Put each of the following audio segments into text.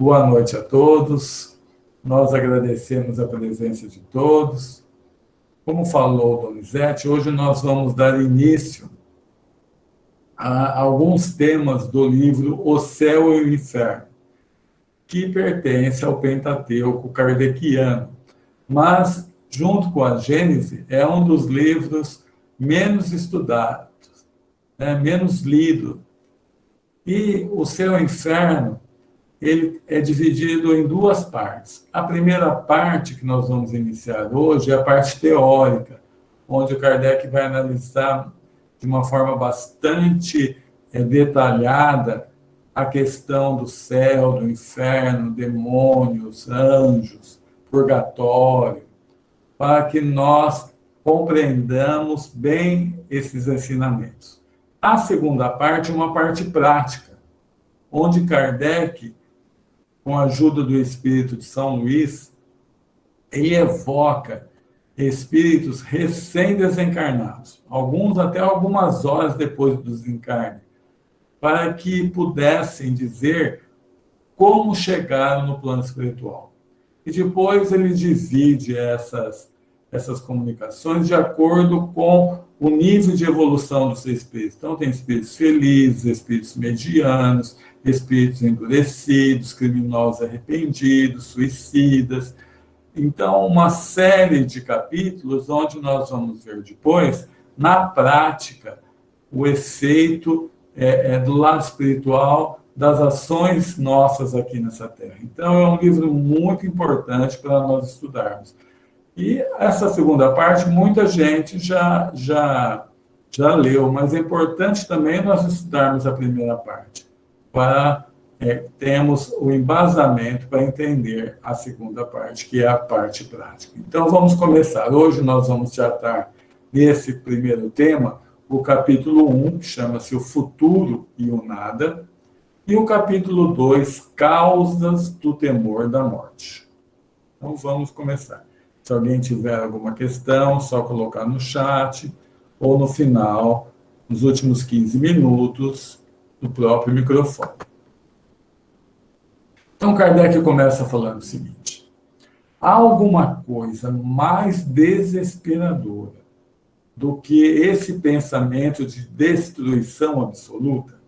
Boa noite a todos. Nós agradecemos a presença de todos. Como falou Donizete, hoje nós vamos dar início a alguns temas do livro O Céu e o Inferno, que pertence ao Pentateuco kardeciano, mas, junto com a Gênese, é um dos livros menos estudados, menos lido. E o Céu e o Inferno, ele é dividido em duas partes. A primeira parte que nós vamos iniciar hoje é a parte teórica, onde o Kardec vai analisar de uma forma bastante detalhada a questão do céu, do inferno, demônios, anjos, purgatório, para que nós compreendamos bem esses ensinamentos. A segunda parte é uma parte prática, onde Kardec, com a ajuda do espírito de São Luís, ele evoca espíritos recém-desencarnados, alguns até algumas horas depois do desencarne, para que pudessem dizer como chegaram no plano espiritual. E depois ele divide essas comunicações de acordo com o nível de evolução dos espíritos. Então, tem espíritos felizes, espíritos medianos, espíritos endurecidos, criminosos arrependidos, suicidas. Então, uma série de capítulos onde nós vamos ver depois, na prática, o efeito do lado espiritual das ações nossas aqui nessa Terra. Então, é um livro muito importante para nós estudarmos. E essa segunda parte, muita gente já leu, mas é importante também nós estudarmos a primeira parte, para termos o embasamento para entender a segunda parte, que é a parte prática. Então, vamos começar. Hoje nós vamos tratar, nesse primeiro tema, o capítulo 1, que chama-se O Futuro e o Nada, e o capítulo 2, Causas do Temor da Morte. Então, vamos começar. Se alguém tiver alguma questão, só colocar no chat, ou no final, nos últimos 15 minutos, no próprio microfone. Então, Kardec começa falando o seguinte: há alguma coisa mais desesperadora do que esse pensamento de destruição absoluta?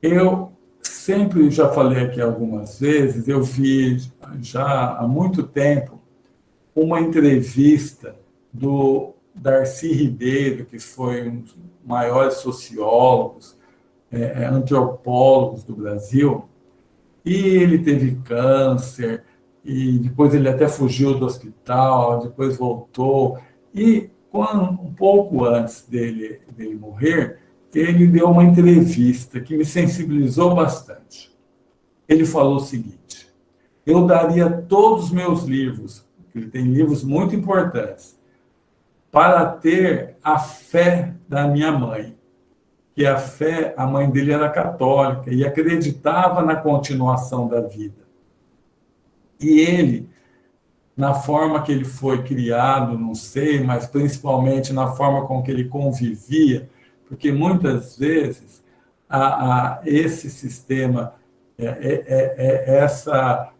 Eu sempre já falei aqui algumas vezes, eu vi já há muito tempo uma entrevista do Darcy Ribeiro, que foi um dos maiores sociólogos, antropólogos do Brasil, e ele teve câncer, e depois ele até fugiu do hospital, depois voltou, e um pouco antes dele morrer, ele deu uma entrevista que me sensibilizou bastante. Ele falou o seguinte: eu daria todos os meus livros, ele tem livros muito importantes, para ter a fé da minha mãe, que a mãe dele era católica e acreditava na continuação da vida. E ele, na forma que ele foi criado, não sei, mas principalmente na forma com que ele convivia, porque muitas vezes esse sistema, essa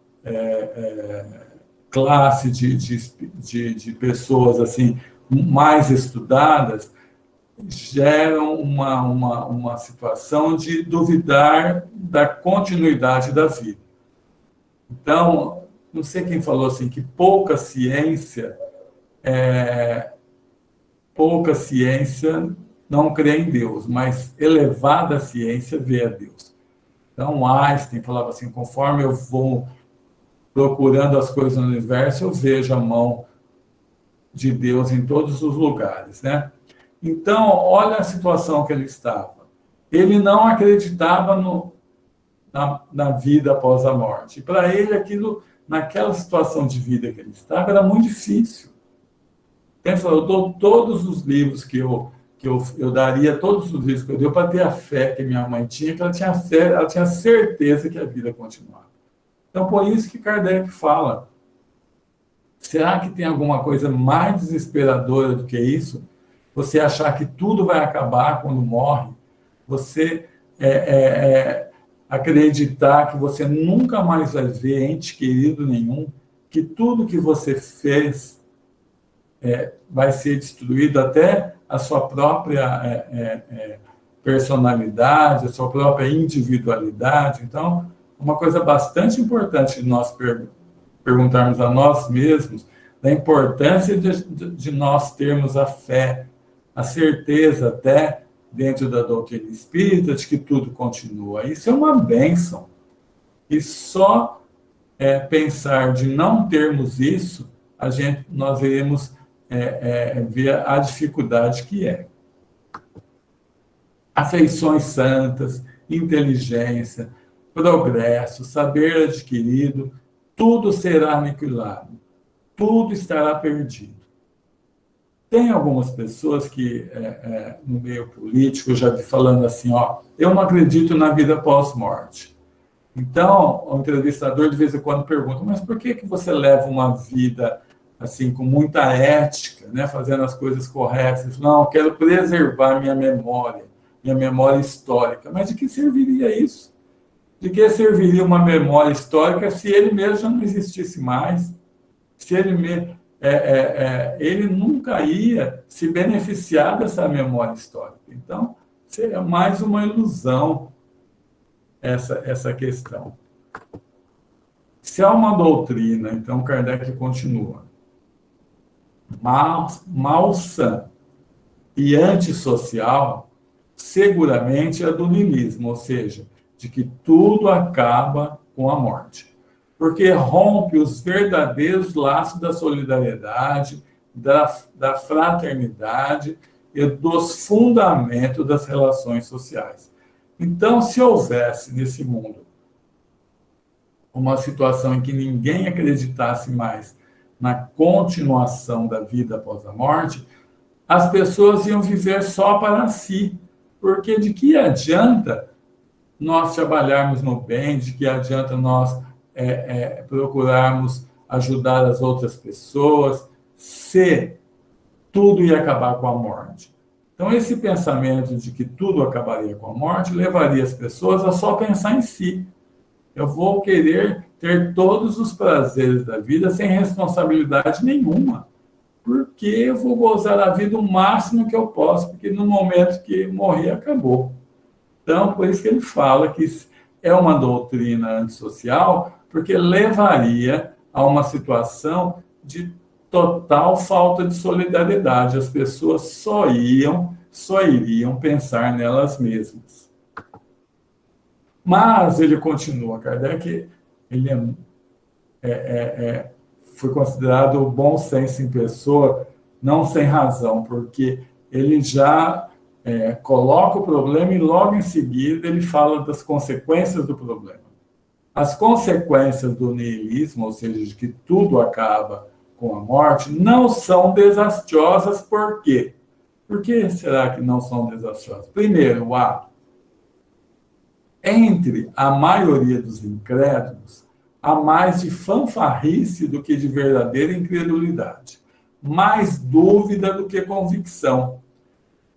classe de pessoas assim mais estudadas geram uma situação de duvidar da continuidade da vida. Então, não sei quem falou assim, que pouca ciência não crê em Deus, mas elevada ciência vê a Deus. Então, Einstein falava assim: conforme eu vou procurando as coisas no universo, eu vejo a mão de Deus em todos os lugares, né? Então, olha a situação que ele estava. Ele não acreditava na vida após a morte. Para ele, aquilo, naquela situação de vida que ele estava, era muito difícil. Ele falou: eu dou todos os livros que eu daria, todos os livros que eu dei para ter a fé que minha mãe tinha, que ela tinha certeza que a vida continuava. Então, por isso que Kardec fala: será que tem alguma coisa mais desesperadora do que isso? Você achar que tudo vai acabar quando morre? Você acreditar que você nunca mais vai ver ente querido nenhum, que tudo que você fez vai ser destruído, até a sua própria personalidade, a sua própria individualidade. Então, uma coisa bastante importante de nós perguntarmos a nós mesmos da importância de nós termos a fé, a certeza até dentro da doutrina espírita de que tudo continua. Isso é uma bênção. E só pensar de não termos isso, nós iremos ver a dificuldade que é. Afeições santas, inteligência, progresso, saber adquirido, tudo será aniquilado, tudo estará perdido. Tem algumas pessoas que, no meio político, já vi falando assim, eu não acredito na vida pós-morte. Então, o entrevistador de vez em quando pergunta, mas por que você leva uma vida assim, com muita ética, né, fazendo as coisas corretas? Não, eu quero preservar minha memória histórica. Mas de que serviria isso? De que serviria uma memória histórica se ele mesmo já não existisse mais? Se ele nunca ia se beneficiar dessa memória histórica. Então, seria mais uma ilusão essa questão. Se há uma doutrina, então Kardec continua, malsã e antissocial, seguramente é a do niilismo, ou seja, de que tudo acaba com a morte. Porque rompe os verdadeiros laços da solidariedade, da fraternidade e dos fundamentos das relações sociais. Então, se houvesse nesse mundo uma situação em que ninguém acreditasse mais na continuação da vida após a morte, as pessoas iam viver só para si. Porque de que adianta nós trabalharmos no bem, de que adianta nós procurarmos ajudar as outras pessoas, se tudo ia acabar com a morte? Então, esse pensamento de que tudo acabaria com a morte levaria as pessoas a só pensar em si. Eu vou querer ter todos os prazeres da vida sem responsabilidade nenhuma, porque eu vou gozar a vida o máximo que eu posso, porque no momento que morrer, acabou. Então, por isso que ele fala que é uma doutrina antissocial, porque levaria a uma situação de total falta de solidariedade. As pessoas só iriam pensar nelas mesmas. Mas ele continua, Kardec, ele foi considerado bom senso em pessoa, não sem razão, porque ele já coloca o problema e logo em seguida ele fala das consequências do problema. As consequências do niilismo, ou seja, de que tudo acaba com a morte, não são desastrosas. Por quê? Por que será que não são desastrosas? Primeiro, entre a maioria dos incrédulos, há mais de fanfarrice do que de verdadeira incredulidade, mais dúvida do que convicção.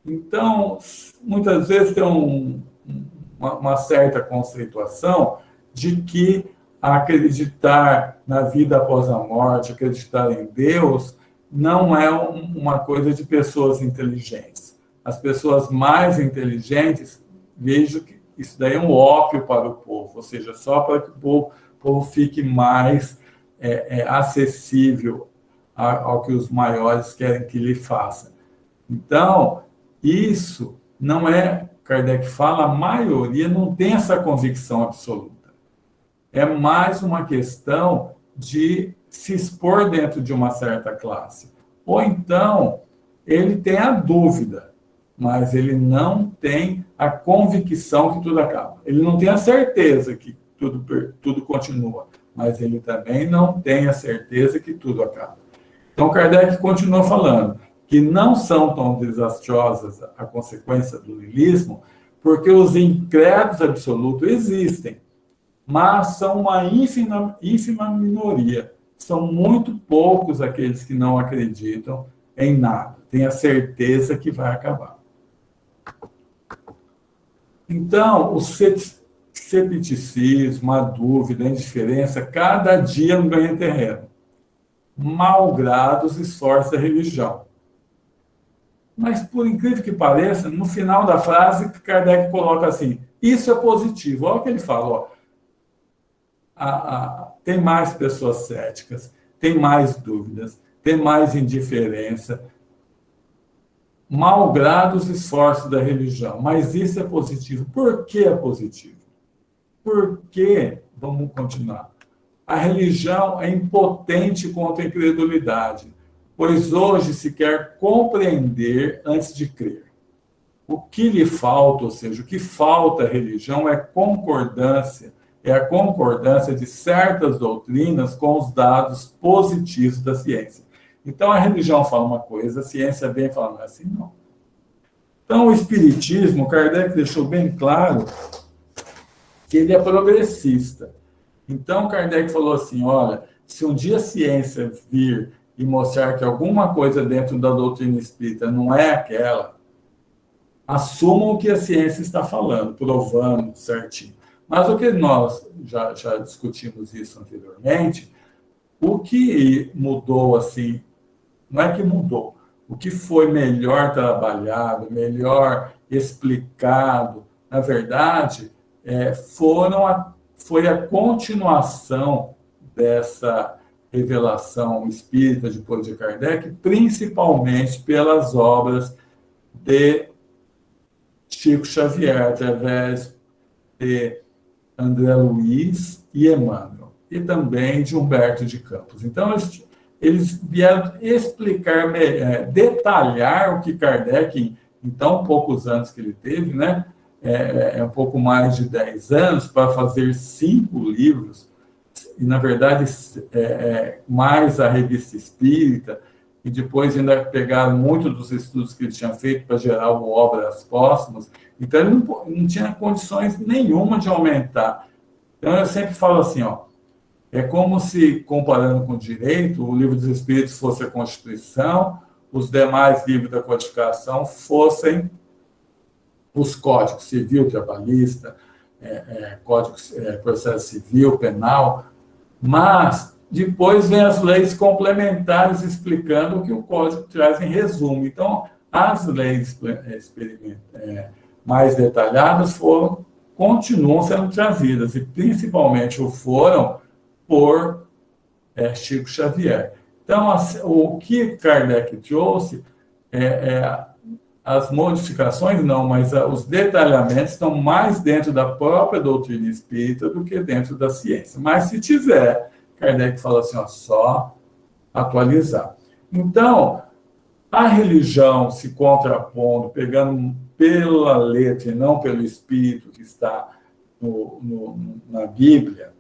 Então, muitas vezes tem uma certa conceituação de que acreditar na vida após a morte, acreditar em Deus, não é uma coisa de pessoas inteligentes. As pessoas mais inteligentes, vejo que isso daí é um ópio para o povo, ou seja, só para que o povo fique mais acessível ao que os maiores querem que lhe faça. Então, isso não é, Kardec fala, a maioria não tem essa convicção absoluta. É mais uma questão de se expor dentro de uma certa classe. Ou então, ele tem a dúvida, mas ele não tem a convicção que tudo acaba. Ele não tem a certeza que tudo continua, mas ele também não tem a certeza que tudo acaba. Então, Kardec continua falando que não são tão desastrosas a consequência do niilismo, porque os incrédulos absolutos existem, mas são uma ínfima minoria. São muito poucos aqueles que não acreditam em nada, têm a certeza que vai acabar. Então, o cepticismo, a dúvida, a indiferença, cada dia um ganha terreno. Malgrado os esforços da religião. Mas, por incrível que pareça, no final da frase, Kardec coloca assim, isso é positivo. Olha o que ele fala, ó, tem mais pessoas céticas, tem mais dúvidas, tem mais indiferença, malgrado os esforços da religião. Mas isso é positivo. Por que é positivo? Porque, vamos continuar, a religião é impotente contra a incredulidade, pois hoje se quer compreender antes de crer. O que lhe falta, ou seja, o que falta à religião é a concordância de certas doutrinas com os dados positivos da ciência. Então, a religião fala uma coisa, a ciência vem falando assim, não. Então, o Espiritismo, Kardec deixou bem claro que ele é progressista. Então, Kardec falou assim, olha, se um dia a ciência vir e mostrar que alguma coisa dentro da doutrina espírita não é aquela, assumam o que a ciência está falando, provando certinho. Mas o que nós já discutimos isso anteriormente, o que mudou assim, não é que mudou, o que foi melhor trabalhado, melhor explicado, na verdade, foi a continuação dessa revelação espírita depois de Kardec, principalmente pelas obras de Chico Xavier, através de André Luiz e Emmanuel, e também de Humberto de Campos. Então, eles vieram explicar, detalhar o que Kardec, em tão poucos anos que ele teve, né? Um pouco mais de 10 anos, para fazer 5 livros, e, na verdade, mais a Revista Espírita, e depois ainda pegaram muito dos estudos que ele tinha feito para gerar obras póstumas. Então, ele não tinha condições nenhuma de aumentar. Então, eu sempre falo assim, ó, é como se, comparando com o direito, o Livro dos Espíritos fosse a Constituição, os demais livros da codificação fossem os códigos civil, trabalhista, código, processo civil, penal, mas depois vem as leis complementares explicando o que o código traz em resumo. Então, as leis mais detalhadas continuam sendo trazidas, e principalmente foram por Chico Xavier. Então, o que Kardec trouxe as modificações não, mas os detalhamentos estão mais dentro da própria doutrina espírita do que dentro da ciência. Mas se tiver, Kardec fala assim, ó, só atualizar. Então, a religião se contrapondo, pegando pela letra e não pelo espírito que está na Bíblia,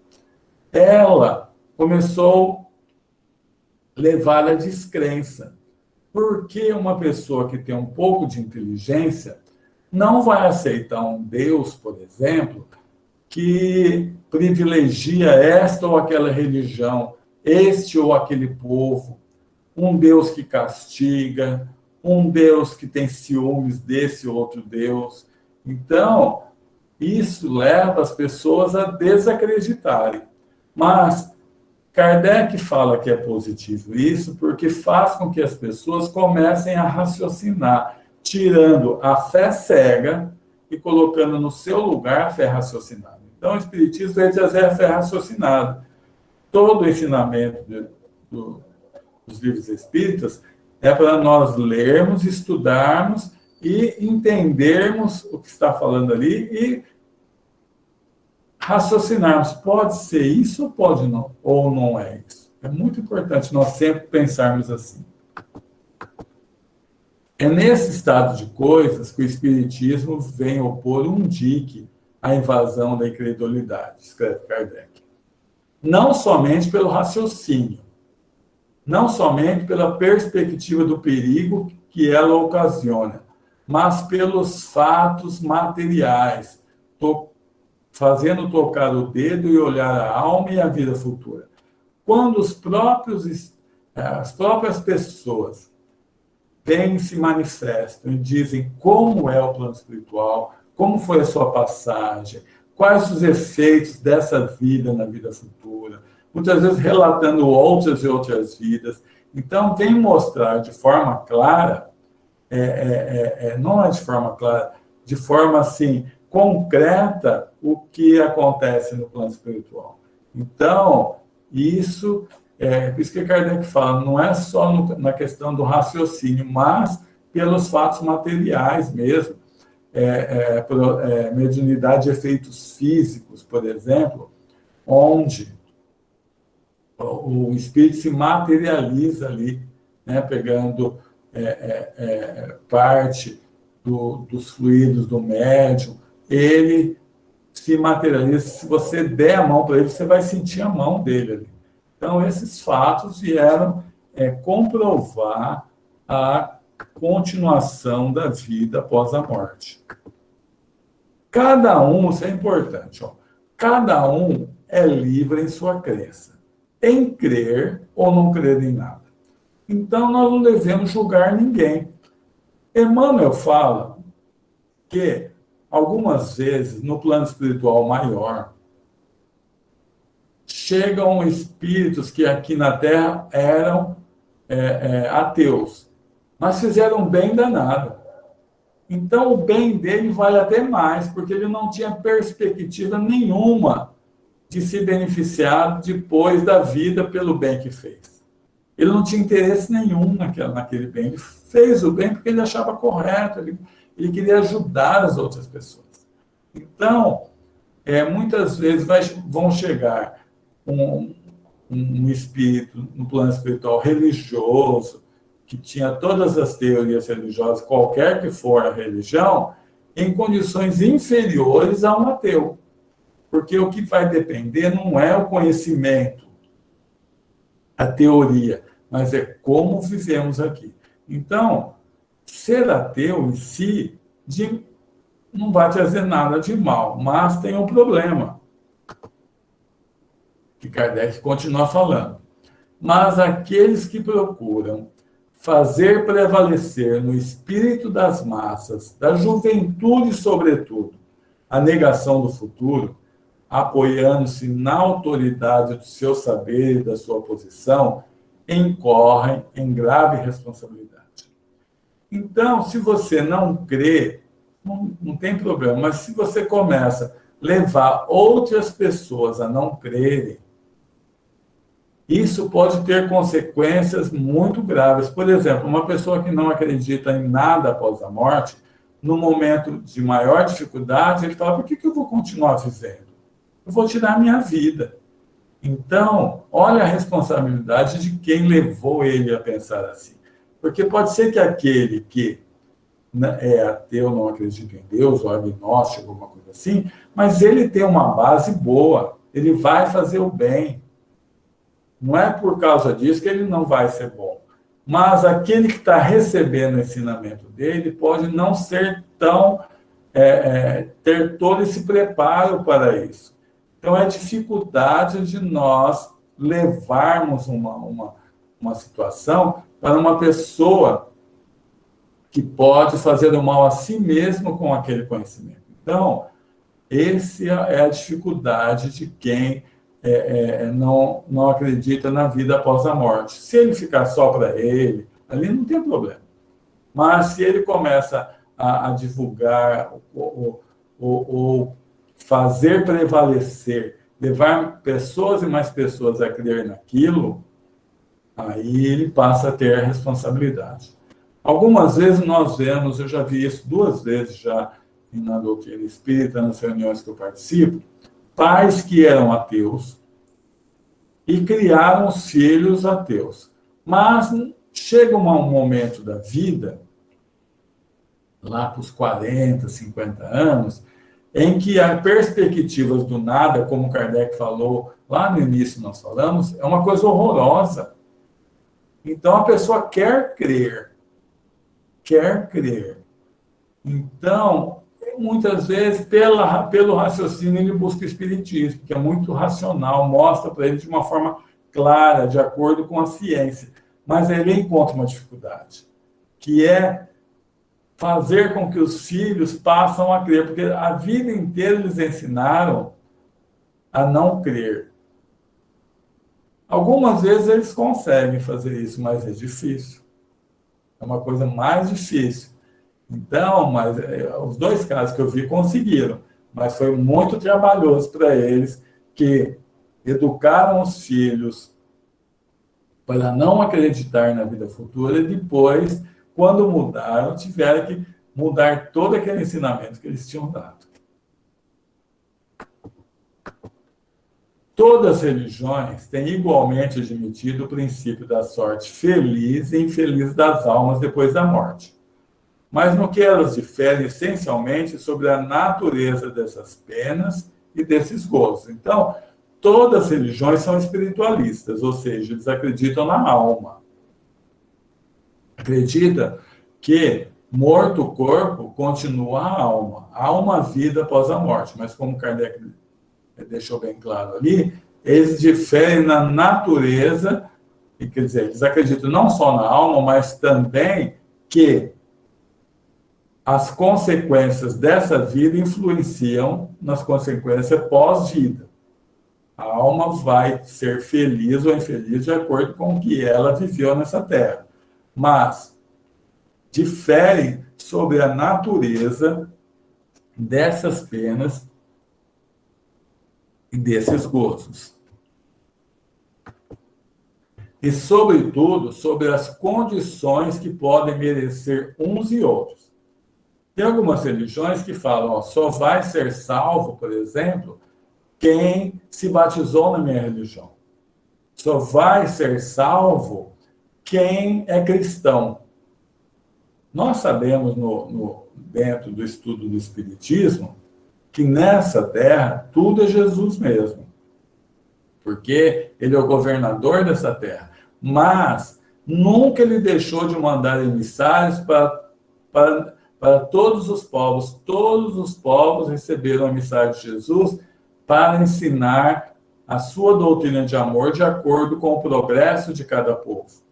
ela começou a levar à descrença. Porque uma pessoa que tem um pouco de inteligência não vai aceitar um Deus, por exemplo, que privilegia esta ou aquela religião, este ou aquele povo, um Deus que castiga, um Deus que tem ciúmes desse ou outro Deus. Então, isso leva as pessoas a desacreditarem. Mas Kardec fala que é positivo isso porque faz com que as pessoas comecem a raciocinar, tirando a fé cega e colocando no seu lugar a fé raciocinada. Então, o Espiritismo vai trazer a fé raciocinada. Todo o ensinamento dos livros espíritas é para nós lermos, estudarmos e entendermos o que está falando ali e raciocinarmos, pode ser isso ou pode não, ou não é isso. É muito importante nós sempre pensarmos assim. É nesse estado de coisas que o Espiritismo vem opor um dique à invasão da incredulidade, escreve Kardec. Não somente pelo raciocínio, não somente pela perspectiva do perigo que ela ocasiona, mas pelos fatos materiais, fazendo tocar o dedo e olhar a alma e a vida futura. Quando as próprias pessoas vêm e se manifestam e dizem como é o plano espiritual, como foi a sua passagem, quais os efeitos dessa vida na vida futura, muitas vezes relatando outras e outras vidas. Então, vem mostrar de forma clara, não é de forma clara, de forma assim, concreta, o que acontece no plano espiritual. Então, isso, por isso que Kardec fala, não é só na questão do raciocínio, mas pelos fatos materiais mesmo, mediunidade de efeitos físicos, por exemplo, onde o espírito se materializa ali, né, pegando parte dos fluidos do médium, ele se materializa. Se você der a mão para ele, você vai sentir a mão dele ali. Então, esses fatos vieram comprovar a continuação da vida após a morte. Cada um, isso é importante, cada um é livre em sua crença, em crer ou não crer em nada. Então, nós não devemos julgar ninguém. Emmanuel fala que, algumas vezes, no plano espiritual maior, chegam espíritos que aqui na Terra eram ateus, mas fizeram um bem danado. Então, o bem dele vale até mais, porque ele não tinha perspectiva nenhuma de se beneficiar depois da vida pelo bem que fez. Ele não tinha interesse nenhum naquele bem. Ele fez o bem porque ele achava correto, ele queria ajudar as outras pessoas. Então, muitas vezes vão chegar um espírito no plano espiritual religioso, que tinha todas as teorias religiosas, qualquer que for a religião, em condições inferiores a um ateu. Porque o que vai depender não é o conhecimento, a teoria, mas é como vivemos aqui. Então, ser ateu em si não vai trazer nada de mal, mas tem um problema, que Kardec continua falando. Mas aqueles que procuram fazer prevalecer no espírito das massas, da juventude sobretudo, a negação do futuro, apoiando-se na autoridade do seu saber e da sua posição, incorrem em grave responsabilidade. Então, se você não crê, não tem problema, mas se você começa a levar outras pessoas a não crerem, isso pode ter consequências muito graves. Por exemplo, uma pessoa que não acredita em nada após a morte, no momento de maior dificuldade, ele fala, por que eu vou continuar vivendo? Eu vou tirar a minha vida. Então, olha a responsabilidade de quem levou ele a pensar assim. Porque pode ser que aquele que é ateu, não acredita em Deus, ou agnóstico, alguma coisa assim, mas ele tem uma base boa, ele vai fazer o bem. Não é por causa disso que ele não vai ser bom. Mas aquele que está recebendo o ensinamento dele pode não ser tão... ter todo esse preparo para isso. Então, é dificuldade de nós levarmos uma situação para uma pessoa que pode fazer o mal a si mesmo com aquele conhecimento. Então, essa é a dificuldade de quem não acredita na vida após a morte. Se ele ficar só para ele, ali não tem problema. Mas se ele começa a divulgar ou fazer prevalecer, levar pessoas e mais pessoas a crer naquilo, aí ele passa a ter a responsabilidade. Algumas vezes nós vemos, eu já vi isso 2 vezes já na doutrina espírita, nas reuniões que eu participo, pais que eram ateus e criaram os filhos ateus. Mas chega um momento da vida, lá para os 40, 50 anos, em que as perspectivas do nada, como Kardec falou, lá no início nós falamos, é uma coisa horrorosa. Então, a pessoa quer crer. Então, muitas vezes, pelo raciocínio, ele busca o espiritismo, que é muito racional, mostra para ele de uma forma clara, de acordo com a ciência. Mas ele encontra uma dificuldade, que é fazer com que os filhos passem a crer, porque a vida inteira eles ensinaram a não crer. Algumas vezes eles conseguem fazer isso, mas é difícil. É uma coisa mais difícil. Então, mas os dois casos que eu vi conseguiram, mas foi muito trabalhoso para eles, que educaram os filhos para não acreditar na vida futura e depois, quando mudaram, tiveram que mudar todo aquele ensinamento que eles tinham dado. Todas as religiões têm igualmente admitido o princípio da sorte feliz e infeliz das almas depois da morte. Mas no que elas diferem essencialmente sobre a natureza dessas penas e desses gozos. Então, todas as religiões são espiritualistas, ou seja, eles acreditam na alma. Acredita que morto o corpo, continua a alma. Há uma vida após a morte, mas como Kardec deixou bem claro ali, eles diferem na natureza, e quer dizer, eles acreditam não só na alma, mas também que as consequências dessa vida influenciam nas consequências pós-vida. A alma vai ser feliz ou infeliz de acordo com o que ela viveu nessa terra. Mas diferem sobre a natureza dessas penas e desses gozos. E, sobretudo, sobre as condições que podem merecer uns e outros. Tem algumas religiões que falam, ó, só vai ser salvo, por exemplo, quem se batizou na minha religião. Só vai ser salvo quem é cristão. Nós sabemos, dentro do estudo do Espiritismo, que nessa terra tudo é Jesus mesmo. Porque ele é o governador dessa terra. Mas nunca ele deixou de mandar emissários para todos os povos. Todos os povos receberam a mensagem de Jesus para ensinar a sua doutrina de amor de acordo com o progresso de cada povo.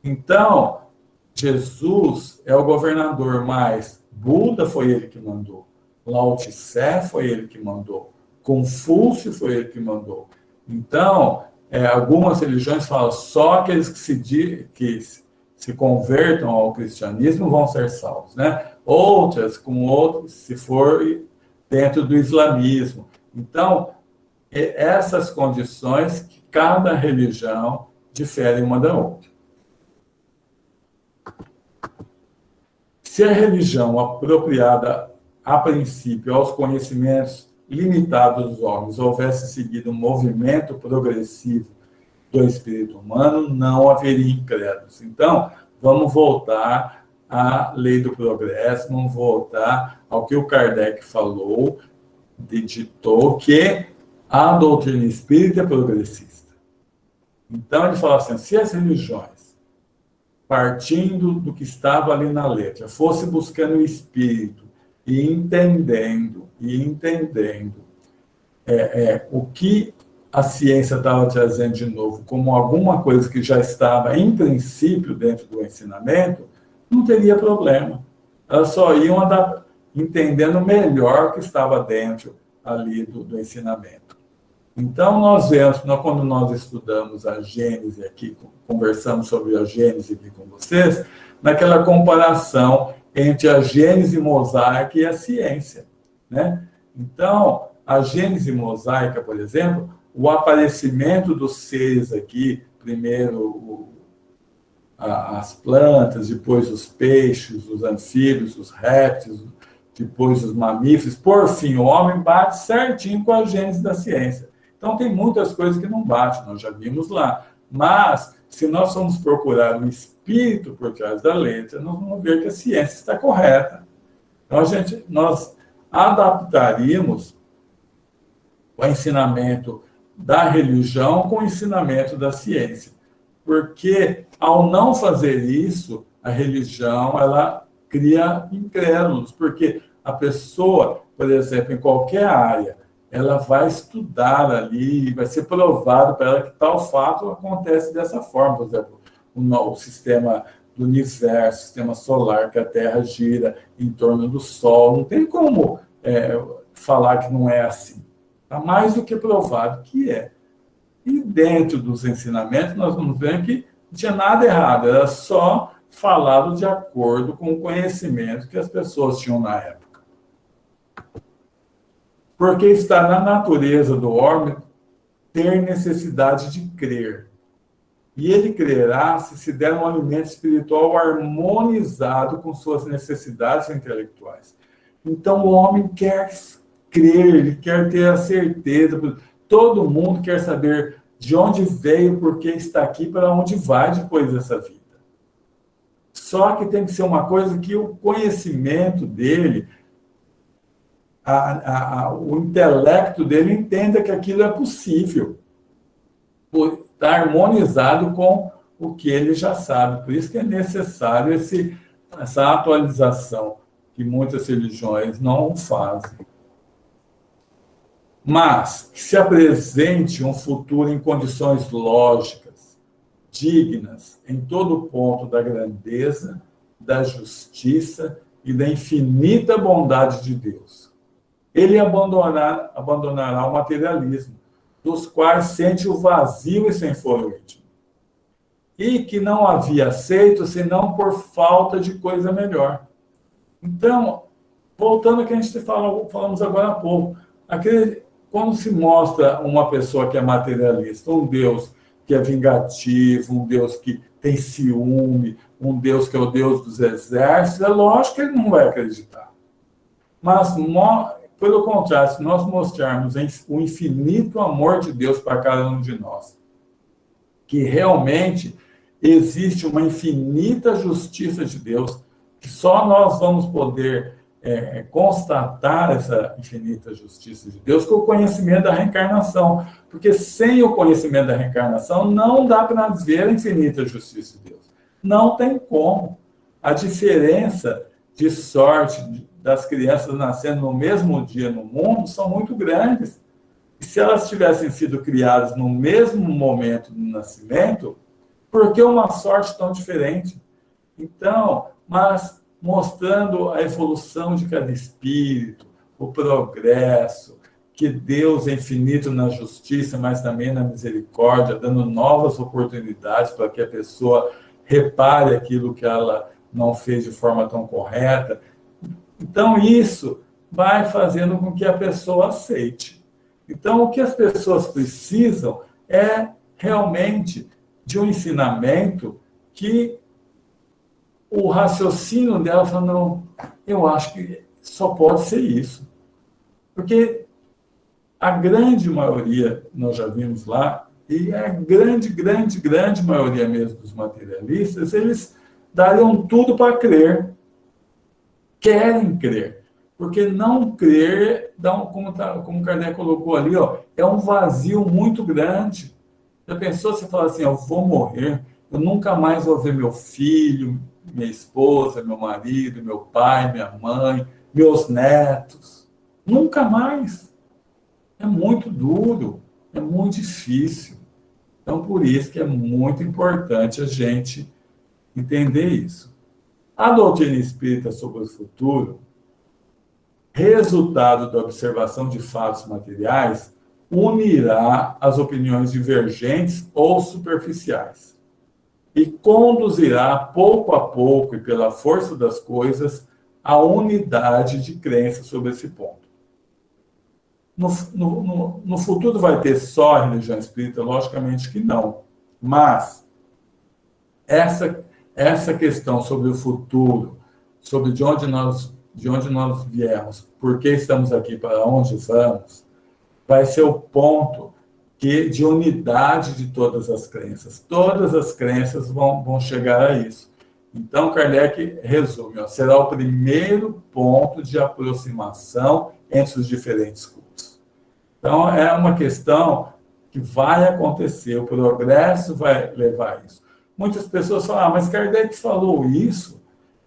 Então, Jesus é o governador, mas Buda foi ele que mandou. Lao Tse foi ele que mandou. Confúcio foi ele que mandou. Então, algumas religiões falam só aqueles que se convertam ao cristianismo vão ser salvos, né? Outras, se for dentro do islamismo. Então, essas condições que cada religião difere uma da outra. Se a religião apropriada a princípio aos conhecimentos limitados dos homens houvesse seguido um movimento progressivo do espírito humano, não haveria incrédulos. Então, vamos voltar à lei do progresso, vamos voltar ao que o Kardec falou, ditou que a doutrina espírita é progressista. Então, ele fala assim, se as religiões, partindo do que estava ali na letra, fosse buscando o espírito e entendendo o que a ciência estava trazendo de novo como alguma coisa que já estava, em princípio, dentro do ensinamento, não teria problema. Elas só iam entendendo melhor o que estava dentro ali do ensinamento. Então, nós vemos, quando nós estudamos a Gênese aqui, conversamos sobre a Gênese aqui com vocês, naquela comparação entre a Gênese mosaica e a ciência, né? Então, a Gênese mosaica, por exemplo, o aparecimento dos seres aqui, primeiro as plantas, depois os peixes, os anfíbios, os répteis, depois os mamíferos, por fim, o homem bate certinho com a Gênese da ciência. Então, tem muitas coisas que não batem, nós já vimos lá. Mas, se nós formos procurar o espírito por trás da letra, nós vamos ver que a ciência está correta. Então, nós adaptaríamos o ensinamento da religião com o ensinamento da ciência. Porque, ao não fazer isso, a religião, ela cria incrédulos. Porque a pessoa, por exemplo, em qualquer área, ela vai estudar ali, vai ser provado para ela que tal fato acontece dessa forma. Por exemplo, o sistema do universo, sistema solar, que a Terra gira em torno do Sol. Não tem como falar que não é assim. Está mais do que provado que é. E dentro dos ensinamentos, nós vamos ver que não tinha nada errado, era só falado de acordo com o conhecimento que as pessoas tinham na época. Porque está na natureza do homem ter necessidade de crer. E ele crerá se der um alimento espiritual harmonizado com suas necessidades intelectuais. Então, o homem quer crer, ele quer ter a certeza. Todo mundo quer saber de onde veio, por que está aqui, para onde vai depois dessa vida. Só que tem que ser uma coisa que o conhecimento dele, o intelecto dele entenda que aquilo é possível. Está harmonizado com o que ele já sabe. Por isso que é necessário essa atualização que muitas religiões não fazem. Mas que se apresente um futuro em condições lógicas, dignas, em todo ponto da grandeza, da justiça e da infinita bondade de Deus. Ele abandonará o materialismo, dos quais sente o vazio e sem foro íntimo, e que não havia aceito senão por falta de coisa melhor. Então, voltando ao que a gente falamos agora há pouco, quando se mostra uma pessoa que é materialista, um Deus que é vingativo, um Deus que tem ciúme, um Deus que é o Deus dos exércitos, é lógico que ele não vai acreditar. Mas, pelo contrário, se nós mostrarmos o infinito amor de Deus para cada um de nós, que realmente existe uma infinita justiça de Deus, que só nós vamos poder constatar essa infinita justiça de Deus com o conhecimento da reencarnação. Porque sem o conhecimento da reencarnação, não dá para ver a infinita justiça de Deus. Não tem como. A diferença de sorte das crianças nascendo no mesmo dia no mundo são muito grandes. E se elas tivessem sido criadas no mesmo momento do nascimento, por que uma sorte tão diferente? Então, mas mostrando a evolução de cada espírito, o progresso, que Deus é infinito na justiça, mas também na misericórdia, dando novas oportunidades para que a pessoa repare aquilo que ela não fez de forma tão correta. Então, isso vai fazendo com que a pessoa aceite. Então, o que as pessoas precisam é realmente de um ensinamento que o raciocínio dela fala, não, eu acho que só pode ser isso. Porque a grande maioria, nós já vimos lá, e a grande maioria mesmo dos materialistas, eles dariam tudo para crer. Querem crer. Porque não crer, como Kardec colocou ali, é um vazio muito grande. Já pensou se falar assim, eu vou morrer, eu nunca mais vou ver meu filho, minha esposa, meu marido, meu pai, minha mãe, meus netos. Nunca mais. É muito duro, é muito difícil. Então, por isso que é muito importante a gente entender isso. A doutrina espírita sobre o futuro, resultado da observação de fatos materiais, unirá as opiniões divergentes ou superficiais e conduzirá, pouco a pouco e pela força das coisas, a unidade de crença sobre esse ponto. No futuro vai ter só a religião espírita? Logicamente que não. Mas essa questão sobre o futuro, sobre de onde nós viemos, por que estamos aqui, para onde vamos, vai ser o ponto de unidade de todas as crenças. Todas as crenças vão chegar a isso. Então, Kardec resume, será o primeiro ponto de aproximação entre os diferentes cultos. Então, é uma questão que vai acontecer, o progresso vai levar a isso. Muitas pessoas falam, mas Kardec falou isso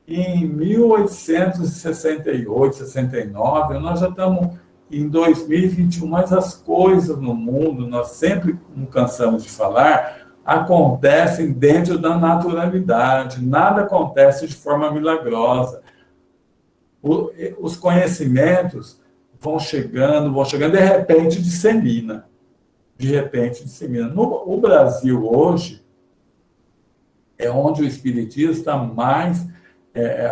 em 1868, 69, nós já estamos em 2021, mas as coisas no mundo, nós sempre não cansamos de falar, acontecem dentro da naturalidade, nada acontece de forma milagrosa. Os conhecimentos vão chegando, de repente dissemina. De repente dissemina. O Brasil hoje é onde o espiritismo está mais,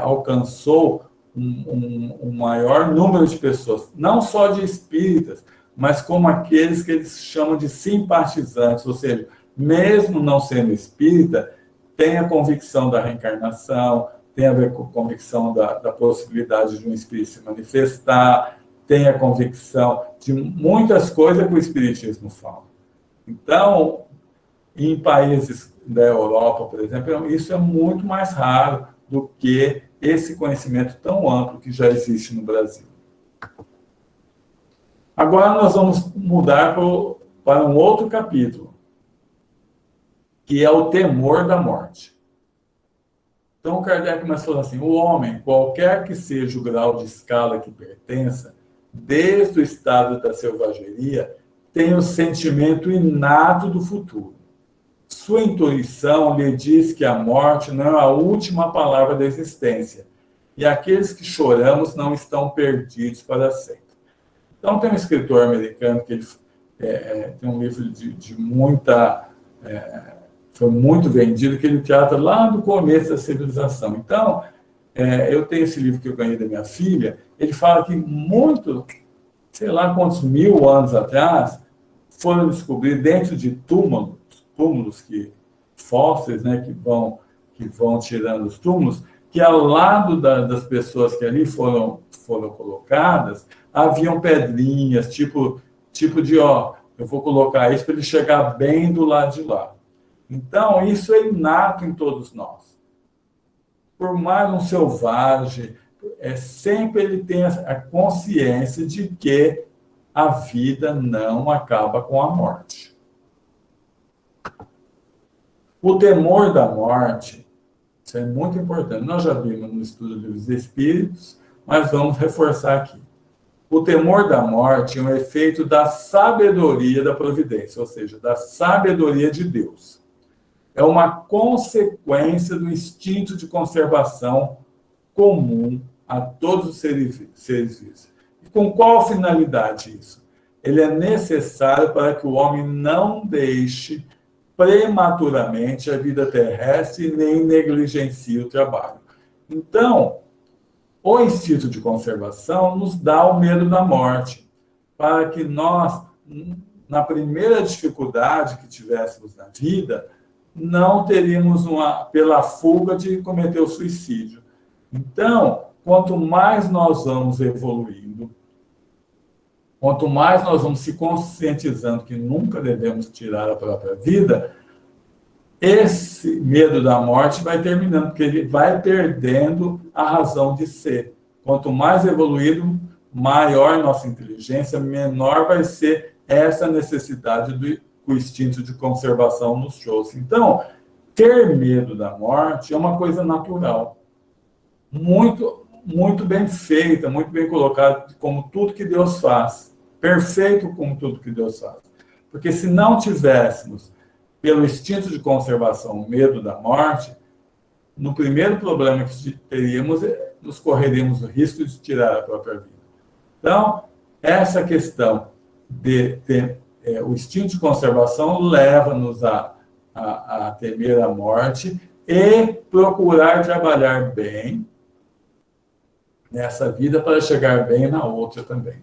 alcançou um maior número de pessoas, não só de espíritas, mas como aqueles que eles chamam de simpatizantes, ou seja, mesmo não sendo espírita, tem a convicção da reencarnação, tem a ver com a convicção da possibilidade de um espírito se manifestar, tem a convicção de muitas coisas que o espiritismo fala. Então, em países da Europa, por exemplo, isso é muito mais raro do que esse conhecimento tão amplo que já existe no Brasil. Agora nós vamos mudar para um outro capítulo, que é o temor da morte. Então, Kardec começa falando assim: o homem, qualquer que seja o grau de escala que pertença, desde o estado da selvageria, tem o sentimento inato do futuro. Sua intuição lhe diz que a morte não é a última palavra da existência, e aqueles que choramos não estão perdidos para sempre. Então, tem um escritor americano que ele, tem um livro de muita... foi muito vendido, que ele trata lá do começo da civilização. Então, eu tenho esse livro que eu ganhei da minha filha, ele fala que muito, sei lá quantos mil anos atrás, foram descobrir dentro de túmulos fósseis, né, que vão tirando os túmulos, que ao lado das pessoas que ali foram colocadas, haviam pedrinhas, tipo de, eu vou colocar isso para ele chegar bem do lado de lá. Então, isso é inato em todos nós. Por mais um selvagem, sempre ele tem a consciência de que a vida não acaba com a morte. O temor da morte, isso é muito importante. Nós já vimos no estudo dos espíritos, mas vamos reforçar aqui. O temor da morte é um efeito da sabedoria da providência, ou seja, da sabedoria de Deus. É uma consequência do instinto de conservação comum a todos os seres vivos. E com qual finalidade isso? Ele é necessário para que o homem não deixe prematuramente a vida terrestre e nem negligencie o trabalho. Então, o instinto de conservação nos dá o medo da morte, para que nós, na primeira dificuldade que tivéssemos na vida, não teríamos pela fuga de cometer o suicídio. Então, quanto mais nós vamos evoluindo, quanto mais nós vamos se conscientizando que nunca devemos tirar a própria vida, esse medo da morte vai terminando, porque ele vai perdendo a razão de ser. Quanto mais evoluído, maior nossa inteligência, menor vai ser essa necessidade do o instinto de conservação nos trouxe. Então, ter medo da morte é uma coisa natural. Muito, muito bem feita, muito bem colocada, como tudo que Deus faz. Perfeito como tudo que Deus faz. Porque se não tivéssemos, pelo instinto de conservação, o medo da morte, no primeiro problema que teríamos, nos correríamos o risco de tirar a própria vida. Então, essa questão de ter o instinto de conservação leva-nos a temer a morte e procurar trabalhar bem nessa vida para chegar bem na outra também.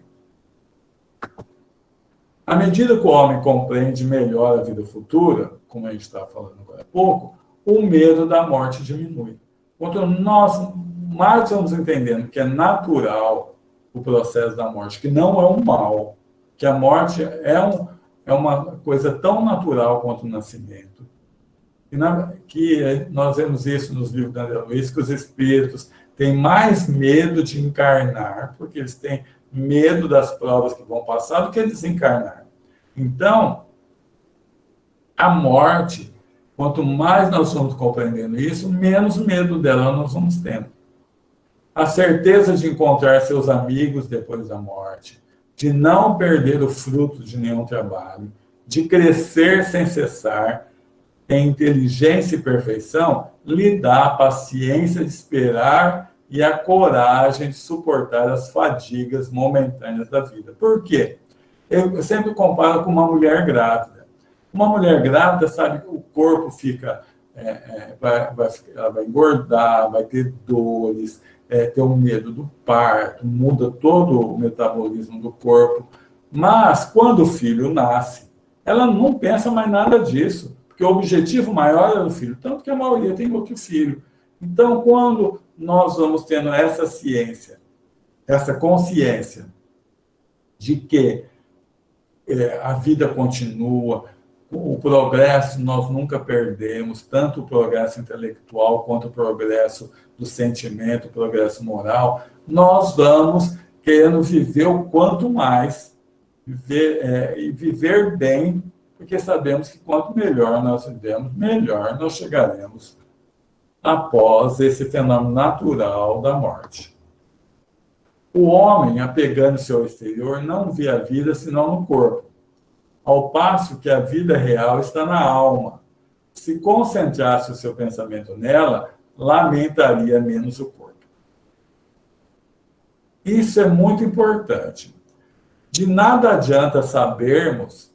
À medida que o homem compreende melhor a vida futura, como a gente estava falando agora há pouco, o medo da morte diminui. Quanto nós mais vamos entendendo que é natural o processo da morte, que não é um mal, que a morte é uma coisa tão natural quanto o nascimento, que nós vemos isso nos livros da André Luiz, que os espíritos têm mais medo de encarnar, porque eles têm medo das provas que vão passar do que desencarnar. Então, a morte, quanto mais nós vamos compreendendo isso, menos medo dela nós vamos tendo. A certeza de encontrar seus amigos depois da morte, de não perder o fruto de nenhum trabalho, de crescer sem cessar, tem inteligência e perfeição, lhe dá a paciência de esperar e a coragem de suportar as fadigas momentâneas da vida. Por quê? Eu sempre comparo com uma mulher grávida. Uma mulher grávida, sabe, que o corpo fica, ela vai engordar, vai ter dores, ter um medo do parto, muda todo o metabolismo do corpo. Mas, quando o filho nasce, ela não pensa mais nada disso, porque o objetivo maior é o filho, tanto que a maioria tem outro filho. Então, quando nós vamos tendo essa ciência, essa consciência de que a vida continua, o progresso nós nunca perdemos, tanto o progresso intelectual quanto o progresso do sentimento, o progresso moral, nós vamos querendo viver o quanto mais, viver bem, porque sabemos que quanto melhor nós vivemos, melhor nós chegaremos após esse fenômeno natural da morte. O homem, apegando-se ao exterior, não vê a vida senão no corpo, ao passo que a vida real está na alma. Se concentrasse o seu pensamento nela, lamentaria menos o corpo. Isso é muito importante. De nada adianta sabermos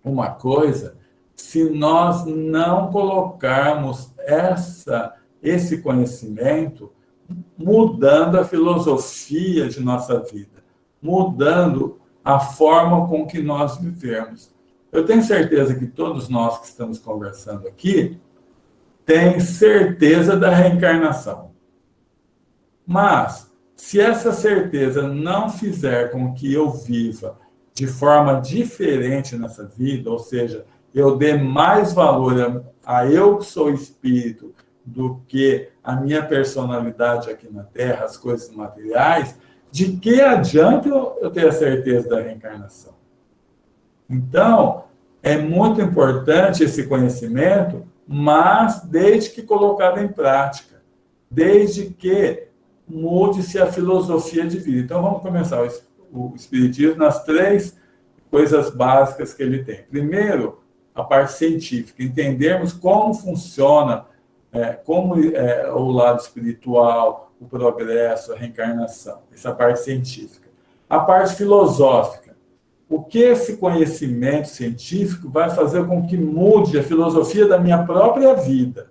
uma coisa se nós não colocarmos esse conhecimento mudando a filosofia de nossa vida, mudando a forma com que nós vivemos. Eu tenho certeza que todos nós que estamos conversando aqui têm certeza da reencarnação. Mas, se essa certeza não fizer com que eu viva de forma diferente nessa vida, ou seja, eu dê mais valor a eu que sou espírito do que a minha personalidade aqui na Terra, as coisas materiais, de que adianta eu ter a certeza da reencarnação? Então, é muito importante esse conhecimento, mas desde que colocado em prática, desde que mude-se a filosofia de vida. Então, vamos começar o Espiritismo nas 3 coisas básicas que ele tem. Primeiro, a parte científica, entendermos como funciona, como o lado espiritual, o progresso, a reencarnação, essa parte científica. A parte filosófica, o que esse conhecimento científico vai fazer com que mude a filosofia da minha própria vida.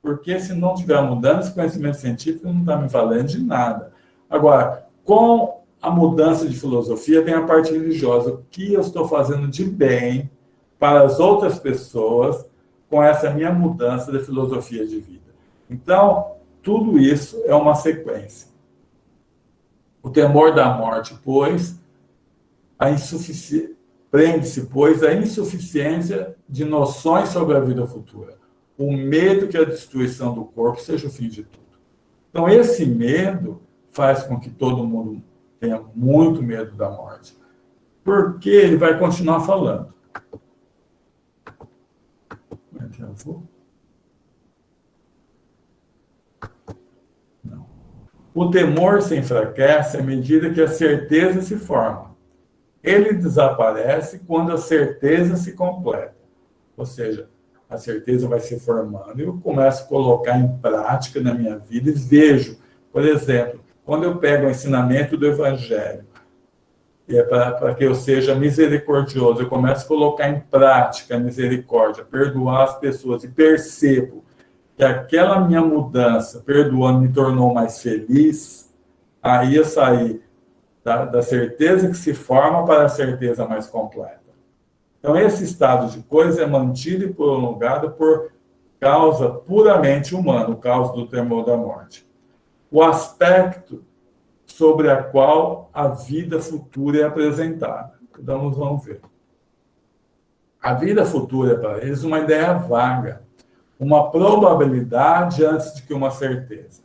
Porque se não tiver mudança, esse conhecimento científico não está me valendo de nada. Agora, com a mudança de filosofia, vem a parte religiosa. O que eu estou fazendo de bem para as outras pessoas com essa minha mudança de filosofia de vida? Então, tudo isso é uma sequência. O temor da morte, pois, prende-se, pois, a insuficiência de noções sobre a vida futura. O medo que a destruição do corpo seja o fim de tudo. Então, esse medo faz com que todo mundo tenha muito medo da morte. Porque ele vai continuar falando. Não. O temor se enfraquece à medida que a certeza se forma. Ele desaparece quando a certeza se completa. Ou seja, a certeza vai se formando e eu começo a colocar em prática na minha vida e vejo, por exemplo, quando eu pego o ensinamento do Evangelho, e é para que eu seja misericordioso, eu começo a colocar em prática a misericórdia, perdoar as pessoas e percebo que aquela minha mudança, perdoando, me tornou mais feliz, aí eu saí da certeza que se forma para a certeza mais completa. Então, esse estado de coisa é mantido e prolongado por causa puramente humana, o causa do temor da morte. O aspecto sobre a qual a vida futura é apresentada. Então, vamos ver. A vida futura é para eles uma ideia vaga, uma probabilidade antes de que uma certeza.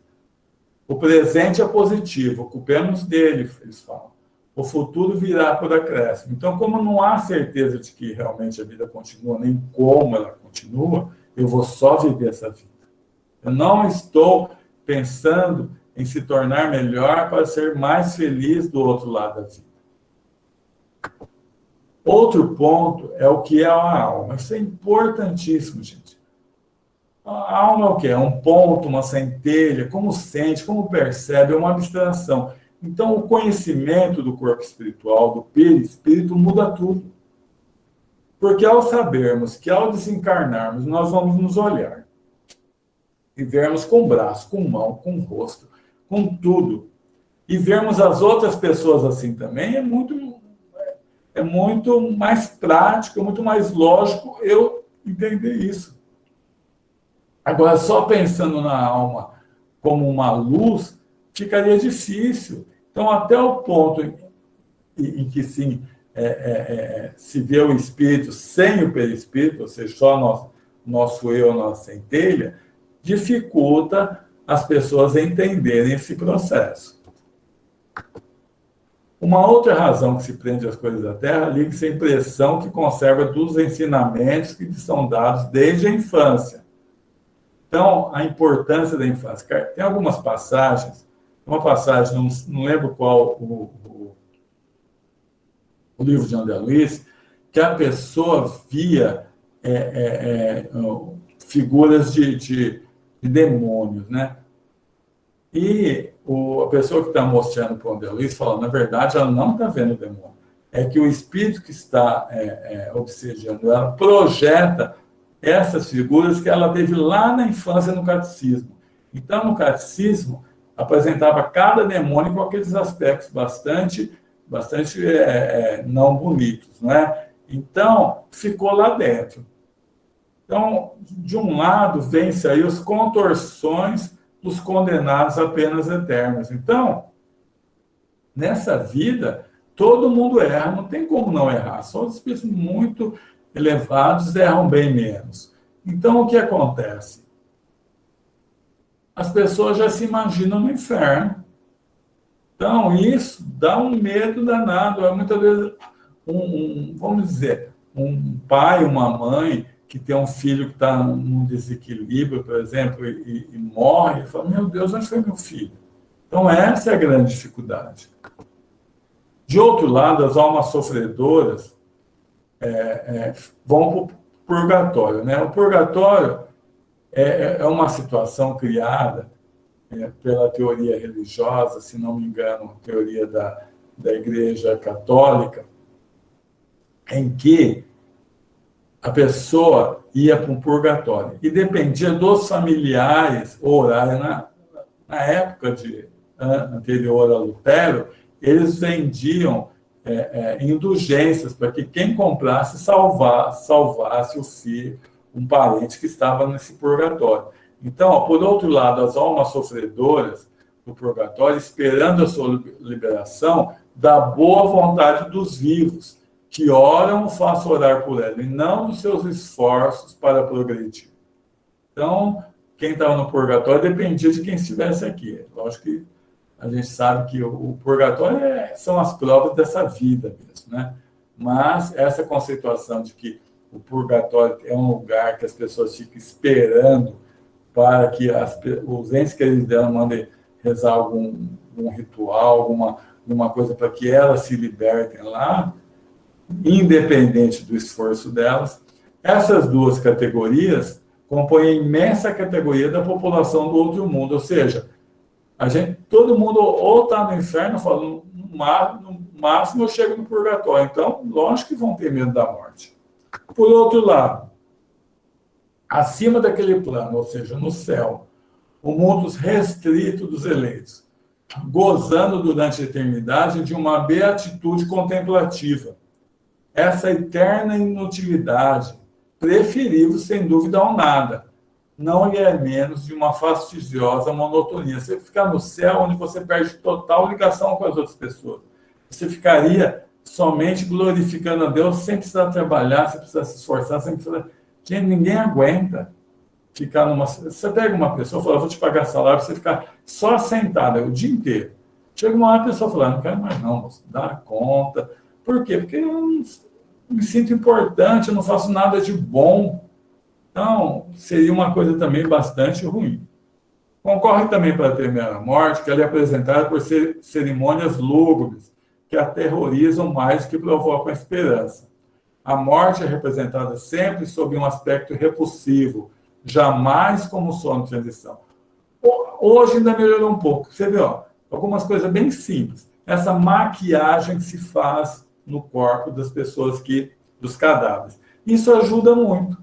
O presente é positivo, ocupemos dele, eles falam. O futuro virá por acréscimo. Então, como não há certeza de que realmente a vida continua, nem como ela continua, eu vou só viver essa vida. Eu não estou pensando em se tornar melhor para ser mais feliz do outro lado da vida. Outro ponto é o que é a alma. Isso é importantíssimo, gente. A alma é o quê? É um ponto, uma centelha, como sente, como percebe, é uma abstração. Então, o conhecimento do corpo espiritual, do perispírito, muda tudo. Porque ao sabermos que ao desencarnarmos nós vamos nos olhar e vermos com braço, com mão, com rosto, com tudo, e vermos as outras pessoas assim também, é muito mais prático, é muito mais lógico eu entender isso. Agora, só pensando na alma como uma luz, ficaria difícil. Então, até o ponto em que sim, se vê o espírito sem o perispírito, ou seja, só nosso eu, nossa centelha, dificulta as pessoas entenderem esse processo. Uma outra razão que se prende às coisas da Terra liga-se à impressão que conserva dos ensinamentos que são dados desde a infância. Então, a importância da infância. Tem algumas passagens, uma passagem, não lembro qual o livro de André Luiz, que a pessoa via figuras de demônios, né? E a pessoa que está mostrando para o André Luiz fala, na verdade, ela não está vendo o demônio. É que o espírito que está obsediando ela projeta essas figuras que ela teve lá na infância no catecismo. Então, no catecismo, apresentava cada demônio com aqueles aspectos bastante não bonitos, né? Então, ficou lá dentro. Então, de um lado, vence aí as contorções dos condenados a penas eternas. Então, nessa vida, todo mundo erra, não tem como não errar. Só os espíritos muito elevados erram bem menos. Então, o que acontece? As pessoas já se imaginam no inferno. Então, isso dá um medo danado. Muitas vezes, vamos dizer, um pai, uma mãe que tem um filho que está num desequilíbrio, por exemplo, e morre, e fala, meu Deus, onde foi meu filho? Então, essa é a grande dificuldade. De outro lado, as almas sofredoras vão para o purgatório, né? O purgatório é uma situação criada pela teoria religiosa, se não me engano, teoria da Igreja Católica, em que a pessoa ia para um purgatório e dependia dos familiares orarem. Na época anterior a Lutero, eles vendiam indulgências para que quem comprasse salvasse o filho, um parente que estava nesse purgatório. Então, por outro lado, as almas sofredoras do purgatório, esperando a sua liberação, da boa vontade dos vivos, que oram, façam orar por ela, e não dos seus esforços para progredir. Então, quem estava no purgatório dependia de quem estivesse aqui. Lógico que a gente sabe que o purgatório são as provas dessa vida mesmo, né? Mas essa conceituação de que o purgatório é um lugar que as pessoas ficam esperando para que os entes que eles deram mandem rezar algum ritual, alguma coisa para que elas se libertem lá, independente do esforço delas. Essas duas categorias compõem a imensa categoria da população do outro mundo, ou seja, todo mundo ou está no inferno, falando, no máximo eu chego no purgatório. Então, lógico que vão ter medo da morte. Por outro lado, acima daquele plano, ou seja, no céu, o mundo restrito dos eleitos, gozando durante a eternidade de uma beatitude contemplativa. Essa eterna inutilidade, preferível, sem dúvida, ao nada. Não lhe é menos de uma fastidiosa monotonia. Você ficar no céu, onde você perde total ligação com as outras pessoas. Você ficaria somente glorificando a Deus, sem precisar trabalhar, sem precisar se esforçar, sem precisar... Gente, ninguém aguenta ficar numa... Você pega uma pessoa e fala, vou te pagar salário para você ficar só sentada o dia inteiro. Chega uma hora a pessoa fala, não quero mais não, moço, dá conta. Por quê? Porque eu não me sinto importante, eu não faço nada de bom. Então, seria uma coisa também bastante ruim. Concorre também para temer a morte, que ela é apresentada por cerimônias lúgubres, que aterrorizam mais do que provocam a esperança. A morte é representada sempre sob um aspecto repulsivo, jamais como sono de transição. Hoje ainda melhorou um pouco. Você vê, ó, algumas coisas bem simples. Essa maquiagem que se faz no corpo das pessoas dos cadáveres. Isso ajuda muito,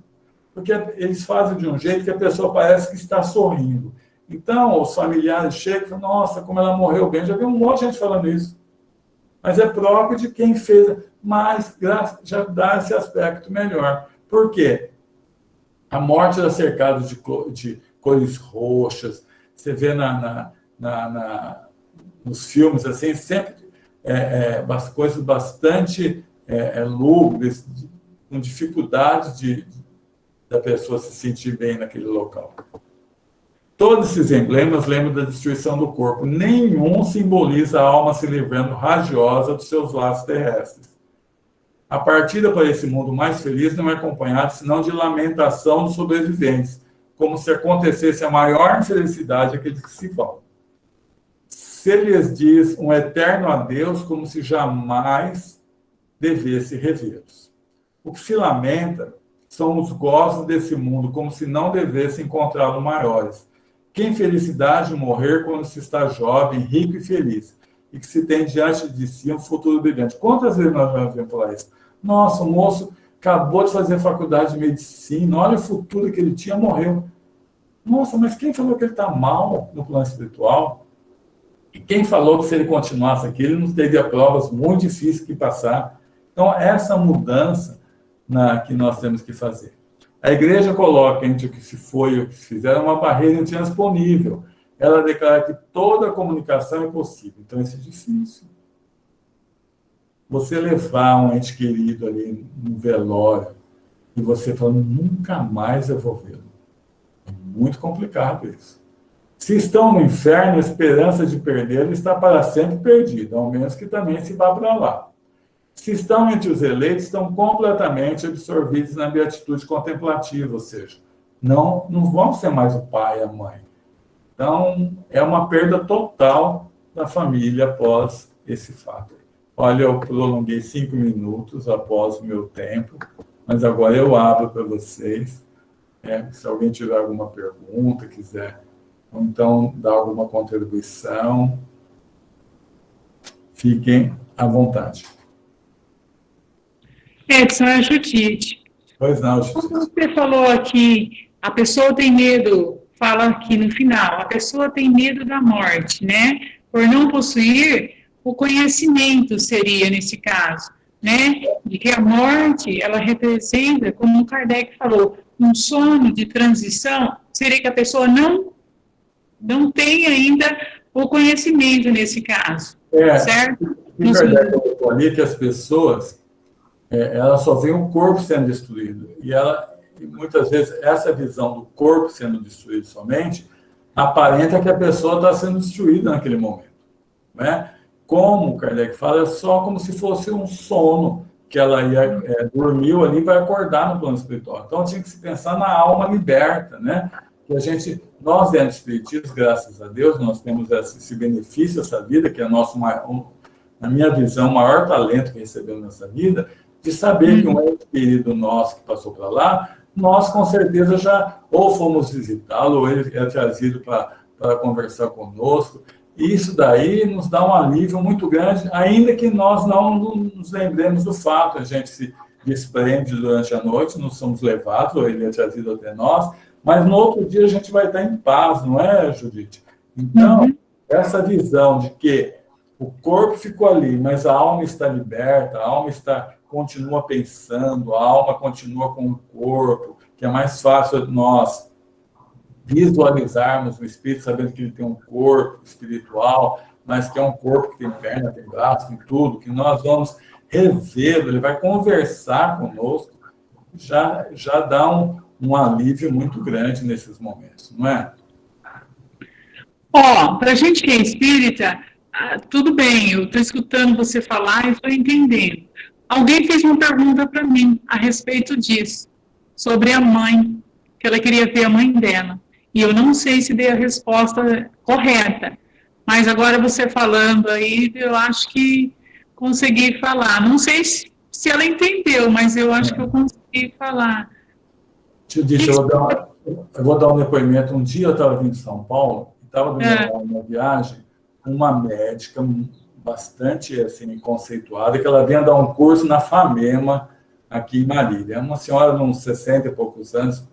porque eles fazem de um jeito que a pessoa parece que está sorrindo. Então, os familiares chegam e falam, nossa, como ela morreu bem. Já vi um monte de gente falando isso. Mas é próprio de quem fez, mas já dá esse aspecto melhor. Por quê? A morte era cercada de cores roxas. Você vê nos filmes, assim, sempre coisas bastante lúgubres, com dificuldade da pessoa se sentir bem naquele local. Todos esses emblemas lembram da destruição do corpo. Nenhum simboliza a alma se livrando radiosa dos seus laços terrestres. A partida para esse mundo mais feliz não é acompanhada senão de lamentação dos sobreviventes, como se acontecesse a maior infelicidade àqueles que se vão. Se lhes diz um eterno adeus, como se jamais devesse revê-los. O que se lamenta são os gozos desse mundo, como se não devesse encontrá-los maiores. Que infelicidade morrer quando se está jovem, rico e feliz, e que se tem diante de si um futuro brilhante. Quantas vezes nós já vimos falar isso? Nossa, o moço acabou de fazer faculdade de medicina, olha o futuro que ele tinha, morreu. Nossa, mas quem falou que ele está mal no plano espiritual? E quem falou que se ele continuasse aqui, ele não teria provas muito difíceis que passar? Então, essa mudança que nós temos que fazer. A igreja coloca entre o que se foi e o que se fizeram uma barreira intransponível. Ela declara que toda comunicação é possível. Então, isso é difícil. Você levar um ente querido ali no velório e você falando, nunca mais eu vou vê-lo. É muito complicado isso. Se estão no inferno, a esperança de perdê-lo está para sempre perdida, ao menos que também se vá para lá. Se estão entre os eleitos, estão completamente absorvidos na beatitude contemplativa, ou seja, não vão ser mais o pai e a mãe. Então, é uma perda total da família após esse fato. Olha, eu prolonguei 5 minutos após o meu tempo, mas agora eu abro para vocês. Se alguém tiver alguma pergunta, quiser, ou então dar alguma contribuição, fiquem à vontade. Edson, é a Judite. Pois não, Judite. Como você falou aqui, a pessoa tem medo, fala aqui no final, a pessoa tem medo da morte, né? Por não possuir o conhecimento, seria nesse caso, né? De que a morte, ela representa, como o Kardec falou, um sono de transição, seria que a pessoa não tem ainda o conhecimento nesse caso, certo? O Kardec colocou ali que as pessoas ela só vê um corpo sendo destruído. E muitas vezes, essa visão do corpo sendo destruído somente, aparenta que a pessoa está sendo destruída naquele momento. Né? Como o Kardec fala, é só como se fosse um sono, que ela dormiu ali e vai acordar no plano espiritual. Então, tinha que se pensar na alma liberta, né? Que nós dentro do espiritismo, graças a Deus, nós temos esse benefício, essa vida, que é na minha visão, o maior talento que recebemos nessa vida, de saber que um ente querido nosso que passou para lá, nós com certeza já ou fomos visitá-lo, ou ele é trazido para conversar conosco. E isso daí nos dá um alívio muito grande, ainda que nós não nos lembremos do fato. A gente se desprende durante a noite, não somos levados, ou ele é trazido até nós, mas no outro dia a gente vai estar em paz, não é, Judite? Então, essa visão de que o corpo ficou ali, mas a alma está liberta, a alma continua pensando, a alma continua com o corpo, que é mais fácil nós visualizarmos o espírito, sabendo que ele tem um corpo espiritual, mas que é um corpo que tem perna, tem braço, tem tudo, que nós vamos revê-lo, ele vai conversar conosco, já dá um alívio muito grande nesses momentos, não é? Para a gente que é espírita, tudo bem, eu estou escutando você falar e estou entendendo. Alguém fez uma pergunta para mim a respeito disso, sobre a mãe, que ela queria ver a mãe dela. E eu não sei se dei a resposta correta, mas agora você falando aí, eu acho que consegui falar. Não sei se se ela entendeu, mas eu acho que eu consegui falar. Te disse, eu vou dar um depoimento. Um dia eu estava vindo de São Paulo, estava do meu lado numa viagem, uma médica bastante assim, conceituada, que ela vinha dar um curso na FAMEMA, aqui em Marília. É uma senhora de uns 60 e poucos anos,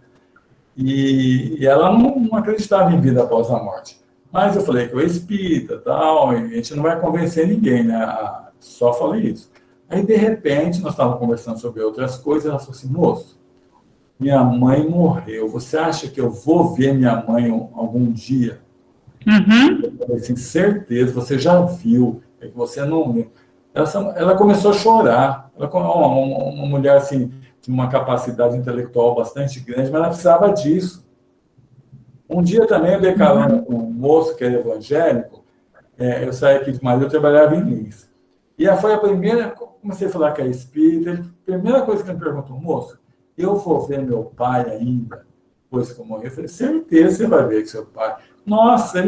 e ela não acreditava em vida após a morte. Mas eu falei que eu espírita, tal, e a gente não vai convencer ninguém, né? Só falei isso. Aí, de repente, nós estávamos conversando sobre outras coisas, ela falou assim, moço, minha mãe morreu, você acha que eu vou ver minha mãe algum dia? Eu falei assim, certeza, você já viu, é que você não... Ela começou a chorar, ela uma mulher assim, de uma capacidade intelectual bastante grande, mas ela precisava disso. Um dia também eu dei carona com um moço que era evangélico, eu saí aqui de Marília, eu trabalhava em Lins. E foi a primeira, comecei a falar que é espírita, a primeira coisa que ele me perguntou, moço, eu vou ver meu pai ainda, depois que eu morrer? Eu falei, certeza você vai ver que seu pai... Nossa,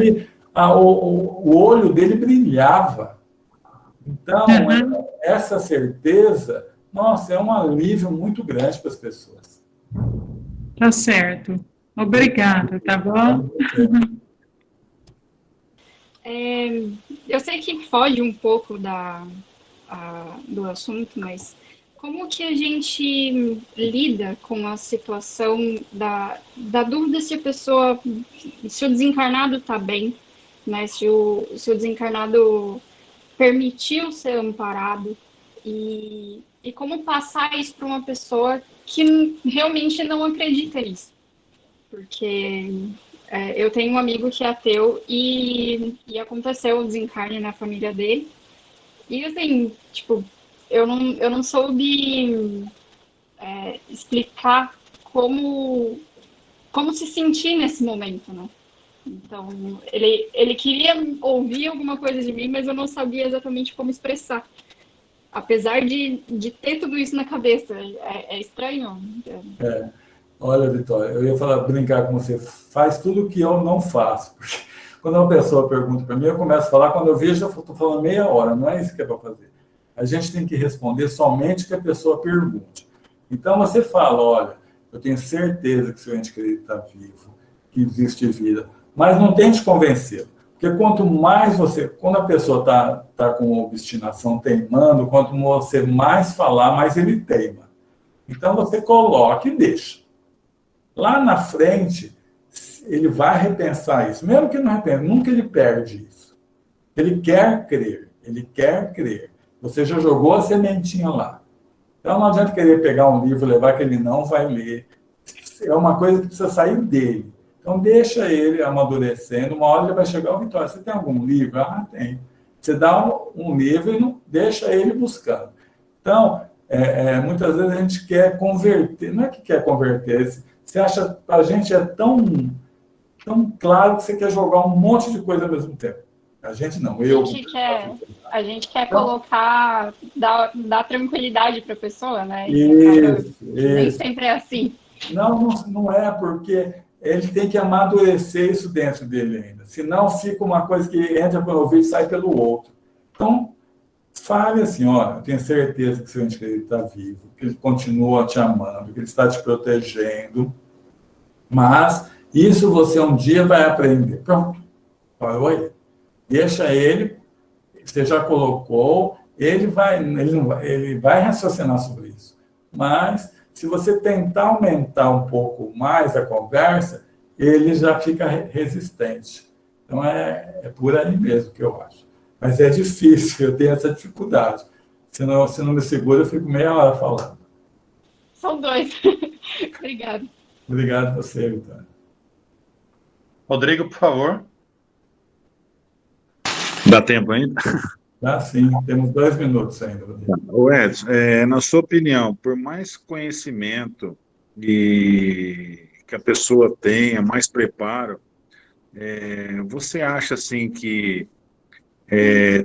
o olho dele brilhava. Então, essa certeza, nossa, é um alívio muito grande para as pessoas. Tá certo. Obrigada, tá bom? Eu sei que foge um pouco do assunto, mas como que a gente lida com a situação da dúvida se a pessoa, se o desencarnado está bem, né? Se o desencarnado permitiu ser amparado e como passar isso para uma pessoa que realmente não acredita nisso. Porque eu tenho um amigo que é ateu e aconteceu o desencarne na família dele. E assim, tipo, eu não soube explicar como se sentir nesse momento, né? Então, ele queria ouvir alguma coisa de mim, mas eu não sabia exatamente como expressar. Apesar de ter tudo isso na cabeça. É estranho. Olha, Vitória, eu ia brincar com você, faz tudo o que eu não faço. Porque quando uma pessoa pergunta para mim, eu começo a falar, quando eu vejo, eu estou falando meia hora, não é isso que é para fazer. A gente tem que responder somente o que a pessoa pergunte. Então, você fala, olha, eu tenho certeza que seu ente querido está vivo, que existe vida, mas não tente convencê-lo. Porque quanto mais quando a pessoa está com obstinação, teimando, quanto você mais falar, mais ele teima. Então, você coloca e deixa. Lá na frente, ele vai repensar isso. Mesmo que não repense, nunca ele perde isso. Ele quer crer, ele quer crer. Você já jogou a sementinha lá. Então, não adianta querer pegar um livro, levar que ele não vai ler. É uma coisa que precisa sair dele. Então, deixa ele amadurecendo. Uma hora ele vai chegar, Vitória, você tem algum livro? Ah, tem. Você dá um livro e não deixa ele buscando. Então, muitas vezes a gente quer converter. Não é que quer converter. Você acha, a gente é tão claro que você quer jogar um monte de coisa ao mesmo tempo. A gente não, eu. A gente quer colocar, dar tranquilidade para a pessoa, né? Isso. Nem sempre é assim. Não é, porque ele tem que amadurecer isso dentro dele ainda. Senão fica uma coisa que entra pelo ouvido e sai pelo outro. Então, fale assim, olha, eu tenho certeza que seu ente querido está vivo, que ele continua te amando, que ele está te protegendo, mas isso você um dia vai aprender. Pronto, parou aí. Deixa ele, você já colocou, ele vai raciocinar sobre isso. Mas, se você tentar aumentar um pouco mais a conversa, ele já fica resistente. Então, é por aí mesmo que eu acho. Mas é difícil, eu tenho essa dificuldade. Se não me segura, eu fico meia hora falando. São dois. Obrigada. Obrigado a você, Vitória. Rodrigo, por favor. Dá tempo ainda? Dá sim, temos 2 minutos ainda, Rodrigo. O Edson, na sua opinião, por mais conhecimento que a pessoa tenha, mais preparo, você acha assim que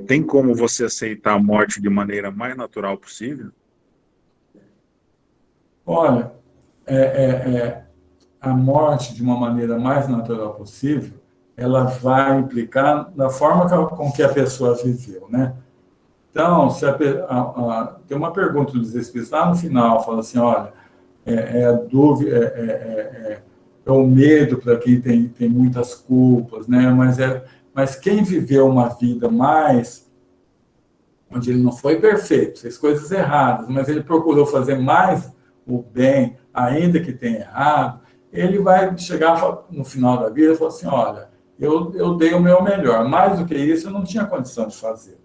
tem como você aceitar a morte de maneira mais natural possível? Olha, a morte de uma maneira mais natural possível, ela vai implicar na forma com que a pessoa viveu, né? Então, tem uma pergunta dos Espíritos lá no final, fala assim, olha, a dúvida, é o medo para quem tem muitas culpas, né? Mas quem viveu uma vida mais, onde ele não foi perfeito, fez coisas erradas, mas ele procurou fazer mais o bem, ainda que tenha errado, ele vai chegar no final da vida e falar assim, olha, eu dei o meu melhor, mais do que isso eu não tinha condição de fazer.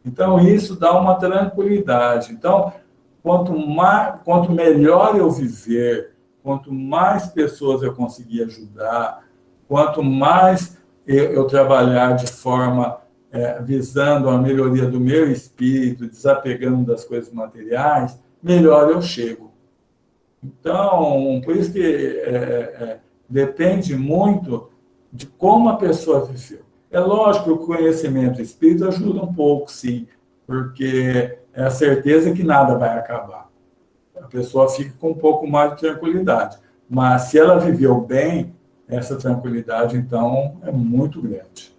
Então, isso dá uma tranquilidade. Então, quanto melhor eu viver, quanto mais pessoas eu conseguir ajudar, quanto mais eu trabalhar de forma visando a melhoria do meu espírito, desapegando das coisas materiais, melhor eu chego. Então, por isso que depende muito de como a pessoa viveu. É lógico que o conhecimento espírita ajuda um pouco, sim, porque é a certeza que nada vai acabar. A pessoa fica com um pouco mais de tranquilidade. Mas se ela viveu bem, essa tranquilidade, então, é muito grande.